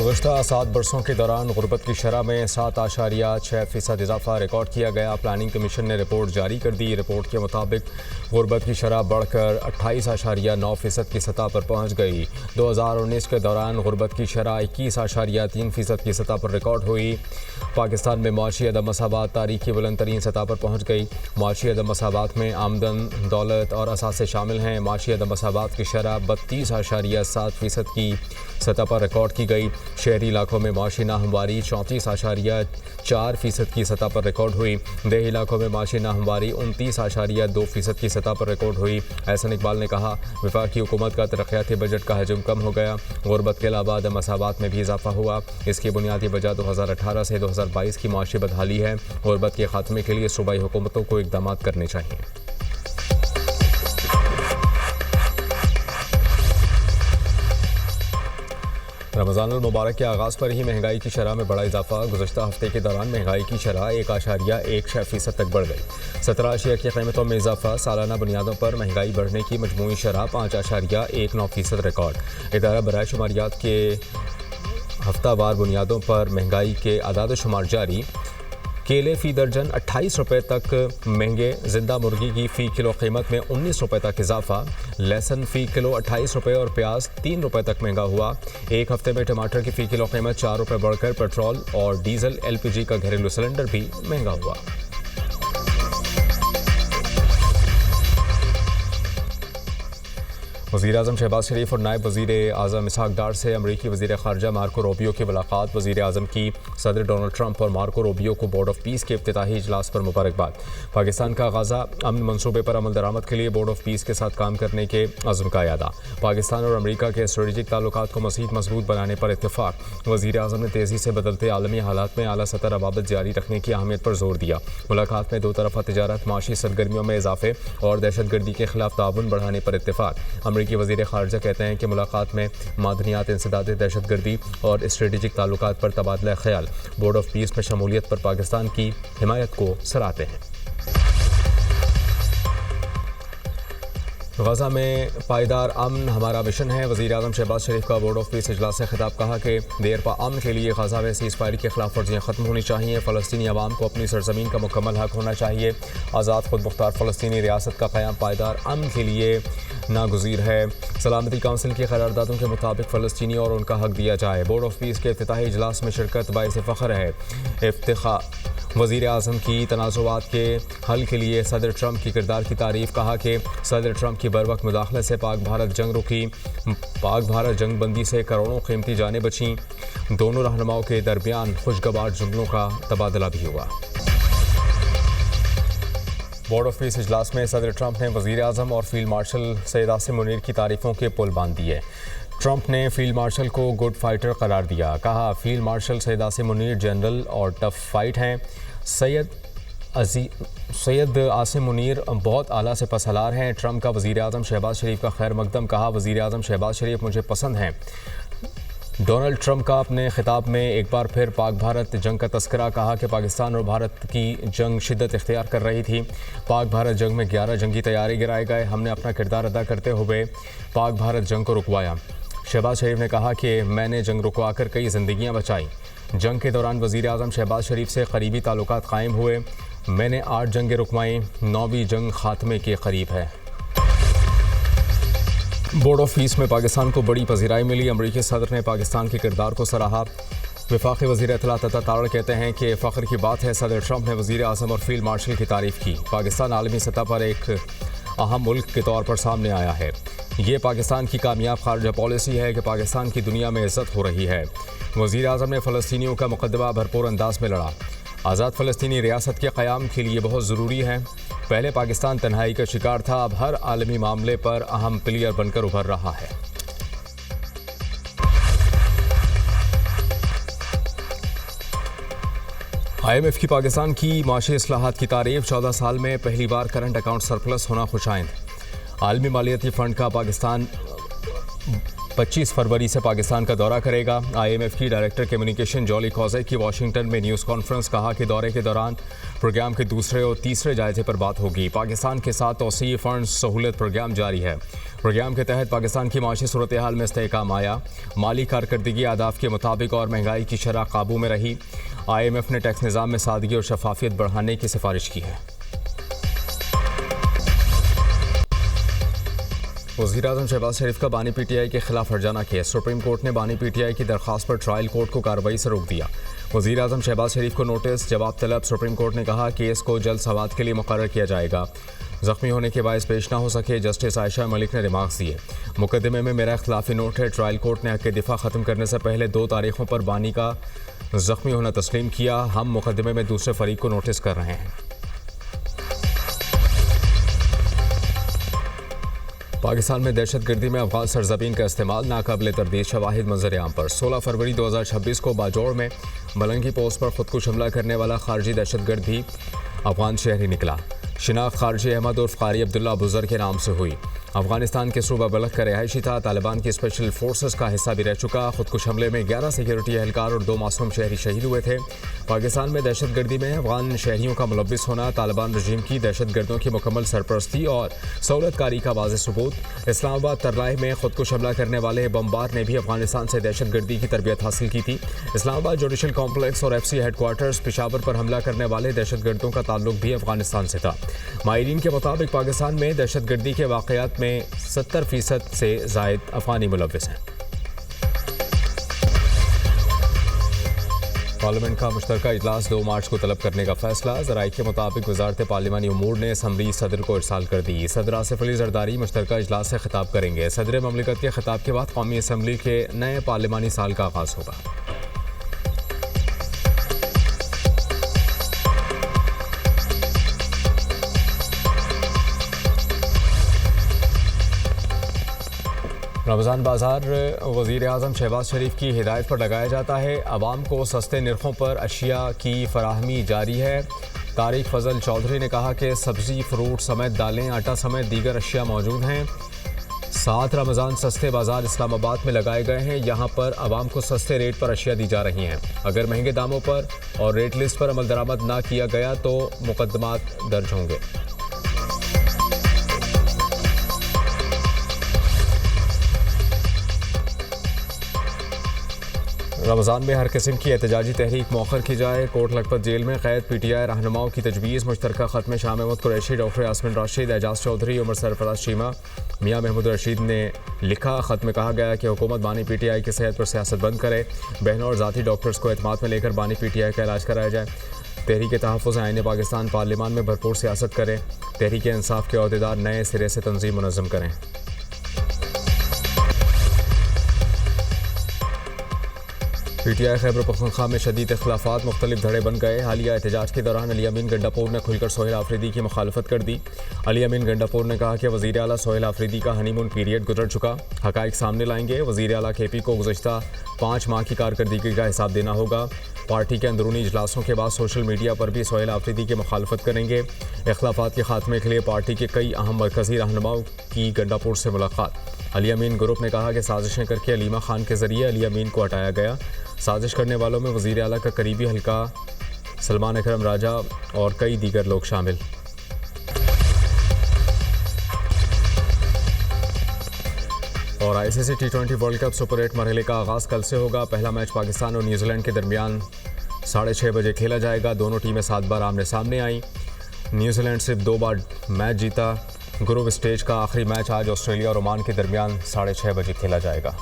गुज़श्ता 7 बरसों के दौरान गुर्बत की शरह में 7.6% इजाफा रिकॉर्ड किया गया। प्लानिंग कमीशन ने रिपोर्ट जारी कर दी। रिपोर्ट के मुताबिक गुर्बत की शरह बढ़कर 28.9% की सतह पर पहुँच गई। 2019 के दौरान गुर्बत की शरह 21.3% की सतह पर रिकॉर्ड हुई। पाकिस्तान में मुआशी अदम मसावत तारीखी बुलंद तरीन सतह पर पहुँच गई। मुआशी अदम मसावत में आमदन, दौलत और असासे शामिल हैं। मुआशी अदम मसावत की शरह 32.7% की सतह पर रिकॉर्ड की गई। शहरी इलाकों में मुआशी नाहमवारी 34.4% की सतह पर रिकॉर्ड हुई। देही इलाकों में मुआशी नाहमवारी 29.2% की सतह पर रिकॉर्ड हुई। एहसन इकबाल ने कहा, वफाकी हुकूमत का तरक्याती बजट का हजम कम हो गया। गुर्बत के अलावा अदम मसावत में भी इजाफा हुआ। इसकी बुनियादी वजह 2018 से 2022 की मुआशी बदहाली है। गुर्बत के खात्मे के लिए सूबाई हुकूमतों को इक़दाम करने चाहिए। रमज़ानुल मुबारक के आगाज़ पर ही महंगाई की शरह में बड़ा इजाफा। गुज़श्ता हफ्ते के दौरान महंगाई की शरह 1.1% तक बढ़ गई। 17 अशिया की कीमतों में इजाफा। सालाना बुनियादों पर महंगाई बढ़ने की मजमूई शरह 5.19% रिकॉर्ड। इदारा बराए शुमारियात के हफ्तावार बुनियादों पर महंगाई के आदाद शुमार जारी। केले फ़ी दर्जन 28 रुपये तक महंगे। जिंदा मुर्गी की फ़ी किलो कीमत में 19 रुपये तक इजाफा। लहसुन फ़ी किलो 28 रुपये और प्याज 3 रुपये तक महंगा हुआ। एक हफ्ते में टमाटर की फ़ी किलो कीमत 4 रुपये बढ़कर पेट्रोल और डीजल LPG का घरेलू सिलेंडर भी महंगा हुआ। वज़ीर-ए-आज़म शहबाज शरीफ और नायब वज़ीर-ए-आज़म इसहाक डार से अमरीकी वज़ीर ख़ारजा मार्को रूबियो की मुलाकात। वज़ीर-ए-आज़म की सदर डोनाल्ड ट्रंप और मार्को रूबियो को बोर्ड ऑफ पीस के इफ्तिताही इजलास पर मुबारकबाद। पाकिस्तान का गाज़ा अमन मनसूबे पर अमल दरामद के लिए बोर्ड ऑफ पीस के साथ काम करने के अज़्म का यादा। पाकिस्तान और अमरीका के स्ट्रेटेजिक ताल्लुकात को मज़ीद मजबूत बनाने पर इत्तेफाक। वज़ीर-ए-आज़म ने तेज़ी से बदलते आलमी हालात में आला सतह रवाबत जारी रखने की अहमियत पर जोर दिया। मुलाकात में दो तरफ़ा तिजारत, माशी सरगर्मियों में इजाफे और दहशतगर्दी के खिलाफ ताउन बढ़ाने पर इत्तेफाक। अमरीकी वज़ीर ख़ारजा कहते हैं कि मुलाकात में मादनियात, इंसदाद, दहशतगर्दी और स्ट्रेटेजिक ताल्लुकात पर तबादला ख्याल। बोर्ड ऑफ पीस में शमूलियत पर पाकिस्तान की हिमायत को सराहते हैं। गज़ा में पायदार अमन हमारा मिशन है। वज़ीर-ए-आज़म शहबाज शरीफ का बोर्ड ऑफ पीस इजलास से खिताब। कहा कि देर पा अमन के लिए गज़ा में सीज़फायर की खिलाफ वर्जियाँ ख़त्म होनी चाहिए। फ़लस्तीनी अवाम को अपनी सरज़मीन का मुकम्मल हक़ होना चाहिए। आज़ाद खुद मुख्तार फ़लस्तीनी रियासत का क़याम पायदार अमन के लिए नागुज़ीर है। सलामती काउंसिल की क़रारदादों के मुताबिक फ़लस्तीनी और उनका हक़ दिया जाए। बोर्ड ऑफ पीस के इफ्तिताही इजलास में शिरकत बाइस फ़ख्र है। इफ्तिखार वज़ीर-ए-आज़म की तनाज़ुआत के हल के लिए सदर ट्रंप की किरदार की तारीफ़। कहा कि सदर ट्रंप की बरवक्त मुदाखलत से पाक भारत जंग रुकी। पाक भारत जंग बंदी से करोड़ों कीमती जानें बचीं। दोनों रहनुमाओं के दरमियान खुशगवार जुमलों का तबादला भी हुआ। बोर्ड ऑफ पीस इजलास में सदर ट्रंप ने वज़ीर-ए-आज़म और फील्ड मार्शल सैयद आसिम मुनीर की तारीफ़ों के पुल बांध दिए। ट्रंप ने फील्ड मार्शल को गुड फाइटर करार दिया। कहा, field marshal Syed Asim Munir general और टफ फाइट हैं। सैयद आसिम मुनीर बहुत आला से पसलार हैं। ट्रंप का वज़ीर-ए-आज़म शहबाज शरीफ का खैर मकदम। कहा, वज़ीर-ए-आज़म शहबाज शरीफ मुझे पसंद हैं। डोनाल्ड ट्रंप का अपने खिताब में एक बार फिर पाक भारत जंग का तस्करा। कहा कि पाकिस्तान और भारत की जंग शिद्दत इख्तियार कर रही थी। पाक भारत जंग में 11 जंगी तैयारी गिराए गए। हमने अपना किरदार अदा करते हुए पाक भारत जंग को रुकवाया। शहबाज शरीफ ने कहा कि मैंने जंग रुकवा कर कई ज़िंदगियाँ बचाई। जंग के दौरान वज़ीर-ए-आज़म शहबाज शरीफ से करीबी ताल्लुकात कायम हुए। मैंने 8 जंगें रुकवाईं। 9वीं जंग खात्मे के करीब है। बोर्ड ऑफ पीस में पाकिस्तान को बड़ी पज़ीराई मिली। अमरीकी सदर ने पाकिस्तान के किरदार को सराहा। वफाकी वज़ीर इत्तलात अता तारड़ कहते हैं कि फ़ख्र की बात है सदर ट्रंप ने वज़ीर-ए-आज़म और फील्ड मार्शल की तारीफ़ की। पाकिस्तान आलमी सतह पर एक अहम मुल्क के तौर पर सामने आया है। ये पाकिस्तान की कामयाब खारजा पॉलिसी है कि पाकिस्तान की दुनिया में इज़्ज़त हो रही है। वज़ीर-ए-आज़म ने फ़लस्तीनियों का मुक़दमा भरपूर अंदाज में लड़ा। आज़ाद फ़लस्तीनी रियासत के क़याम के लिए बहुत ज़रूरी है। पहले पाकिस्तान तन्हाई का शिकार था, अब हर आलमी मामले पर अहम प्लेयर बनकर उभर रहा है। IMF की पाकिस्तान की माशी इस्लाहात की तारीफ। 14 साल में पहली बार करंट अकाउंट सरप्लस होना खुशाइंद। आलमी मालियाती फ़ंड का पाकिस्तान 25 फरवरी से पाकिस्तान का दौरा करेगा। IMF की डायरेक्टर कम्युनिकेशन जॉली कॉज़े की वाशिंगटन में न्यूज़ कॉन्फ्रेंस, कहा कि दौरे के दौरान प्रोग्राम के दूसरे और तीसरे जायजे पर बात होगी। पाकिस्तान के साथ तौसीई फंड सहूलत प्रोग्राम जारी है। प्रोग्राम के तहत पाकिस्तान की माशी सूरत हाल में इस्तेहकाम आया। माली कारकर्दगी आदाफ के मुताबिक और महंगाई की शरह काबू में रही। IMF ने टैक्स निज़ाम में सादगी और शफाफियत बढ़ाने की सिफारिश की है। वज़ीर-ए-आज़म शहबाज शरीफ का बानी PTI के खिलाफ हर्जाना केस। सुप्रीम कोर्ट ने बानी PTI की दरख्वास्त पर ट्रायल कोर्ट को कार्रवाई से रोक दिया। वज़ीर-ए-आज़म शहबाज शरीफ को नोटिस जवाब तलब। सुप्रीम कोर्ट ने कहा केस को जल्द समाअत के लिए मुकर्रर किया जाएगा। जख्मी होने के बायस पेश ना हो सके। जस्टिस आयशा मलिक ने रिमार्क्स दिए। मुकदमे में मेरा इख्तिलाफी नोट है। ट्रायल कोर्ट ने हक के दिफा ख़त्म करने से पहले 2 तारीखों पर बानी का जख्मी होना तस्लीम किया। हम मुकदमे में दूसरे फरीक को नोटिस कर रहे हैं। पाकिस्तान में दहशतगर्दी में अफगान सरजमीन का इस्तेमाल नाकाबिले तरदीद शवाहिद मंजर-ए-आम पर। 16 फरवरी 2026 को बाजौड़ में मलंगी पोस्ट पर खुदकुश हमला करने वाला खारजी दहशतगर्द भी अफगान शहरी निकला। शिनाख्त खारजी अहमद उर्फ कारी अब्दुल्ला बुज़र के नाम से हुई। अफगानिस्तान के सूबा बलख का रिहायशी था। तालिबान की स्पेशल फोर्सेस का हिस्सा भी रह चुका। खुदकुश हमले में 11 सिक्योरिटी एहलकार और 2 मासूम शहरी शहीद हुए थे। पाकिस्तान में दहशतगर्दी में अफगान शहरियों का मुलव्विस होना तालिबान रजीम की दहशतगर्दों की मुकम्मल सरपरस्ती और सहूलतकारी का वाज़ेह सबूत। इस्लामाबाद तरलाह में खुदकुश हमला करने वाले बमबार ने भी अफगानिस्तान से दहशतगर्दी की तरबियत हासिल की थी। इस्लामाबाद जुडिशल कॉम्प्लेक्स और FC हेडक्वार्टर्स पेशावर पर हमला करने वाले दहशतगर्दों का ताल्लुक भी अफगानिस्तान से था। माहिरीन के मुताबिक पाकिस्तान में दहशतगर्दी के वाक़यात में 70% से ज़ायद अफगानी मुलव्विस हैं। पार्लियामेंट का मुश्तरका इजलास 2 मार्च को तलब करने का फैसला। ज़राए के मुताबिक वजारत पार्लिमानी उमूर ने असम्बली सदर को इरसाल कर दी। सदर आसिफ अली जरदारी मुश्तरका इजलास से खिताब करेंगे। सदर ममलिकत के खिताब के बाद कौमी असम्बली के नए पार्लिमानी साल का आगाज़ होगा। रमज़ान बाज़ार वज़ीर-ए-आज़म शहबाज शरीफ की हिदायत पर लगाया जाता है। आवाम को सस्ते नरखों पर अशिया की फराहमी जारी है। तारिक फजल चौधरी ने कहा कि सब्ज़ी, फ्रूट समेत दालें, आटा समेत दीगर अशिया मौजूद हैं। 7 रमज़ान सस्ते बाज़ार इस्लामाबाद में लगाए गए हैं। यहाँ पर आवाम को सस्ते रेट पर अशिया दी जा रही हैं। अगर महंगे दामों पर और रेट लिस्ट पर अमल दरामद ना किया गया तो मुकदमात दर्ज होंगे। रमज़ान में हर किस्म की एहतजाजी तहरीक मौखर की जाए। कोट लखपत जेल में कैद PTI रहनुमाओं की तजवीज़। मुश्तरका ख़त में शाह महमूद कुरैशी, डॉक्टर यास्मिन राशिद, एजाज चौधरी, उमर सरफराज चीमा, मियाँ महमूद रशीद ने लिखा। ख़त में कहा गया कि हुकूमत बानी PTI की सेहत पर सियासत बंद करे। बहनों और ज़ाती डॉक्टर्स को एतमाद में लेकर बानी PTI का इलाज कराया जाए। तहरीक तहफ़्फ़ुज़ आईन पाकिस्तान पार्लियामान में भरपूर सियासत करें। तहरीक इंसाफ के अहदेदार नए सिरे से तंजीम मुनज़्ज़म करें। PTI खैबर पख्तूनख्वा में शदीद इख्तिलाफ़ात, मुख्तलिफ धड़े बन गए। हालिया एहतजाज के दौरान अली अमीन गंडापुर ने खुलकर सोहेल आफरीदी की मुखालफत कर दी। अली अमीन गंडापुर ने कहा कि वज़ीर आला सोहेल आफरीदी का हनीमून पीरियड गुजर चुका, हक़ाइक़ सामने लाएंगे। वज़ीर आला KP को गुज़श्ता 5 माह की कारकर्दगी का हिसाब देना होगा। पार्टी के अंदरूनी इजलासों के बाद सोशल मीडिया पर भी सोहेल आफरीदी की मुखालफत करेंगे। इख्तिलाफ़ात के खात्मे के लिए पार्टी के कई अहम मरकज़ी रहनुमाओं की गंडापुर से मुलाकात। अली अमीन ग्रुप ने कहा कि साजिशें करके अलीमा खान के ज़रिए अली अमीन को हटाया गया। साजिश करने वालों में वज़ीर आला का करीबी हल्का, सलमान अकरम राजा और कई दीगर लोग शामिल। और ICC T20 world cup super 8 मरहले का आगाज़ कल से होगा। पहला मैच पाकिस्तान और न्यूजीलैंड के दरमियान 6:30 बजे खेला जाएगा। दोनों टीमें 7 बार आमने सामने आई। न्यूजीलैंड सिर्फ 2 बार मैच जीता। ग्रुप स्टेज का आखिरी मैच आज ऑस्ट्रेलिया और ओमान के दरमियान 6:30 बजे खेला जाएगा।